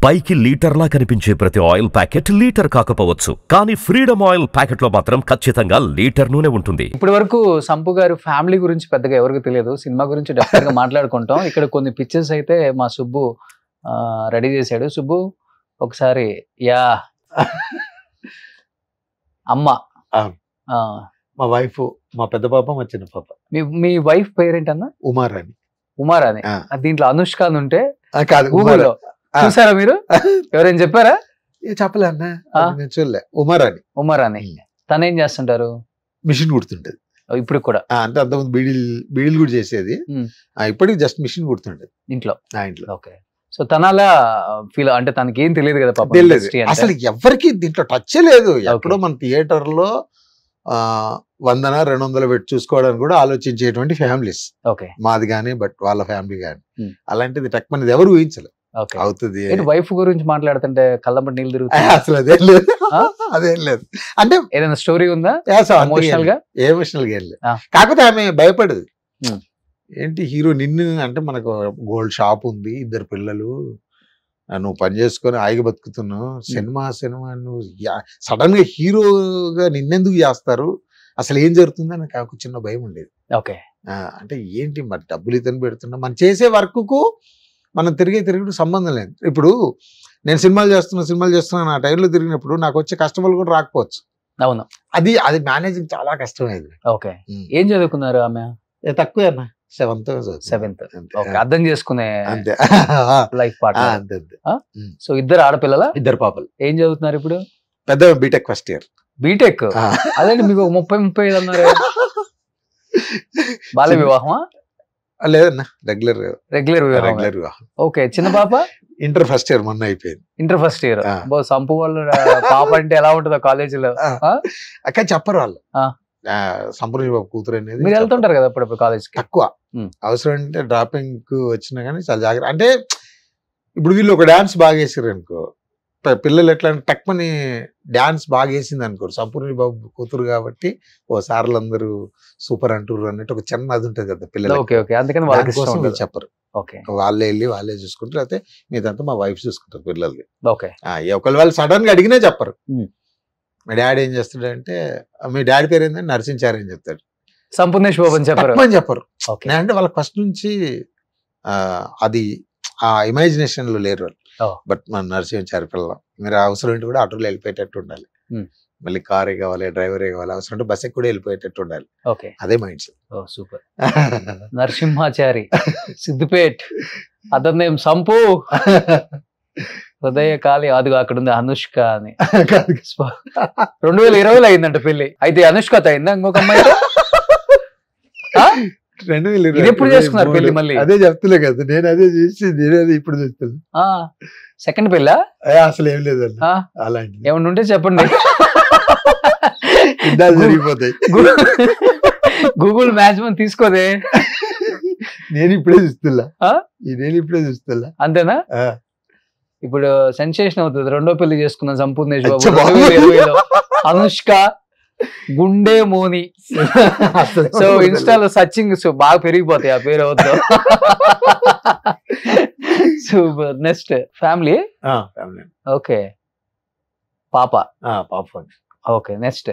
పైకి లీటర్లా కనిపించే ప్రతి ఆయిల్ ప్యాకెట్ లీటర్ కాకపోవచ్చు, కానీ ఫ్రీడమ్ ఆయిల్ ప్యాకెట్ లో మాత్రం ఖచ్చితంగా లీటర్ నూనె ఉంటుంది. ఇప్పటి వరకు సంపు గారు ఫ్యామిలీ గురించి పెద్దగా ఎవరికి తెలియదు, సినిమా గురించి డెఫినెట్ గా మాట్లాడుకుంటాం. ఇక్కడ కొన్ని పిక్చర్స్ అయితే మా సుబ్బు రెడీ చేశాడు. సుబ్బు ఒకసారి యా అమ్మ మా వైఫ్, మా పెద్ద పాప, మా చిన్న పాప. మీ వైఫ్ పేరేంటన్నా? ఉమారాణి. ఉమారాణి. దీంట్లో అనుష్క అని ఉంటే కాదు, గూగుల్లో చూసారా మీరు? ఎవరైనా చెప్పారా? చెప్పలే అన్న, నేను చూడలే. ఉమారాణి. ఉమారాణి. తనేం చేస్తుంటారు? మిషన్ కుడుతుంటది ఇప్పుడు కూడా. అంటే అంతకుముందు బీడీలు కూడా చేసేది, ఇప్పటికి జస్ట్ మిషన్ కుడుతుంటది ఇంట్లో. ఓకే. సో తనలా ఫీల్, అంటే తనకి ఏం తెలియదు కదా పాపం, అసలు ఎవరికి దీంట్లో టచ్ లేదు. ఎప్పుడో మన థియేటర్ లో 100-200 పెట్టి చూసుకోవడానికి కూడా ఆలోచించేటువంటి ఫ్యామిలీస్ మాది గానీ, బట్ వాళ్ళ ఫ్యామిలీ గానీ. అలాంటిది టక్ మనది ఎవరు ఊహించలేదు అవుతుంది. వైఫ్ గురించి మాట్లాడుతుంటే కళ్ళంబడి నీళ్ళు తిరుగుతాయి. అసలు అదేం లేదు, అదేం లేదు. అంటే ఏదైనా స్టోరీ ఉందా ఎమోషనల్ గా? ఎమోషనల్ గా ఏం లేదు. కాకపోతే ఆమె భయపడదు. ఏంటి హీరో నిన్ను అంటే, మనకు గోల్డ్ షాప్ ఉంది, 2 పిల్లలు, నువ్వు పని చేసుకొని ఆయిగా బతుకుతున్నావు, సినిమా నువ్వు సడన్ గా హీరోగా నిన్నెందుకు చేస్తారు, అసలు ఏం జరుగుతుందని నాకు చిన్న భయం ఉండేది. ఓకే. అంటే ఏంటి మరి డబ్బులు ఇతను పెడుతున్నా, మనం చేసే వర్క్ కు మనం తిరుగుడు సంబంధం లేదు. ఇప్పుడు నేను సినిమాలు చేస్తున్నాను ఆ టైంలో తిరిగినప్పుడు నాకు వచ్చే కస్టమర్లు కూడా రాకపోవచ్చు. అవును, అది మేనేజింగ్ చాలా కష్టమైంది. ఓకే. ఏం చదువుకున్నారు ఆమె? తక్కువే అన్న, 7th. అర్థం చేసుకునే అంతే లైఫ్ పార్ట్నర్. సో 2 ఆడపిల్లల? 2 పాపలు. ఏం చదువుతున్నారు ఇప్పుడు? పెద్ద బీటెక్ ఫస్ట్ ఇయర్. బీటెక్? అదే మీకు 30-35 అన్నారు. బాల్య వివాహమా? లేదన్నా, రెగ్యులర్ వివాహం. ఓకే. చిన్న పాప? ఇంటర్ ఫస్ట్ ఇయర్, మొన్న అయిపోయింది. Inter first year. సంపు వాళ్ళు పాప అంటే ఎలా ఉంటుందో కాలేజీలో అక్కడ చెప్పరు వాళ్ళు. సంపూర్ణ బాబు కూతురు అనేది. మీరు వెళ్తుంటారు కదా అప్పుడప్పుడు కాలేజ్? తక్కువ, అవసరం అంటే డ్రాపింగ్ కు వచ్చినా కానీ చాలా జాగ్రత్త. అంటే ఇప్పుడు వీళ్ళు ఒక డాన్స్ బాగా వేసారు అనుకో, పిల్లలు ఎట్లా అంటే టక్మని డాన్స్ బాగా వేసింది అనుకోరు, సంపూర్ణ బాబు కూతురు కాబట్టి ఓ సార్లు అందరూ సూపర్ అంటారు అన్నట్టు ఒక చిన్న అది ఉంటుంది కదా పిల్లలు. అందుకని చెప్పరు, వాళ్ళే వెళ్ళి వాళ్ళే చూసుకుంటారు. అయితే మీదంతా మా వైఫ్ చూసుకుంటారు పిల్లలకి. ఒకళ్ళు వాళ్ళు సడన్ గా అడిగినా చెప్పరు. మీ డాడీ ఏం చేస్తాడంటే, మీ డాడీ పేరు ఏంటంటే నరసించారు అని చెప్తాడు, సంపూర్ణేష్ బాబు అని చెప్పరు. అంటే వాళ్ళకి ఫస్ట్ నుంచి అది ఆ ఇమాజినేషన్ లో లేరు వాళ్ళు. బట్ మన నరసించారు పిల్ల, మీరు అవసరం ఏంటి కూడా ఆటోలో వెళ్ళిపోయేటట్టు ఉండాలి, మళ్ళీ కారే కావాలి, డ్రైవరే కావాలి, అవసరం అంటే బస్సు కూడా వెళ్ళిపోయేటట్టు ఉండాలి. అదే mind set. Super. Narasimhachari, Siddipet, అతని నేమ్ సంపు, హృదయ కాళి. అది అక్కడ ఉంది అనుష్క అని. 2020లో అయిందంట పెళ్లి. అయితే అనుష్కతో అయిందా ఇంకొక అమ్మాయితో? 2020 ఎప్పుడు చేసుకున్నారు పెళ్లి? మళ్ళీ అదే చెప్తులే కదా, నేను అదే చేసి నేనే ఇప్పుడు చెప్తున్నా. సెకండ్ పెళ్ళా? అసలు ఏం లేదండి అలాంటి. ఏమన్నా ఉంటే చెప్పండి, జరిగిపోతాయి. గూగుల్ మ్యాచ్ తీసుకోదే. నేను ఇప్పుడే చూస్తున్నా. అంతేనా? ఇప్పుడు సెన్సేషన్ అవుతుంది. 2వ పెళ్లి చేసుకున్న సంపూర్ణేష్ బాబు 2020లో. అనుష్క గుండె మోని. సో ఇన్స్టాలో సర్చింగ్ బాగా పెరిగిపోతాయి ఆ పేరు అవుతో. Super. Next family. Family. Okay. పాప. పాప. ఓకే. నెక్స్ట్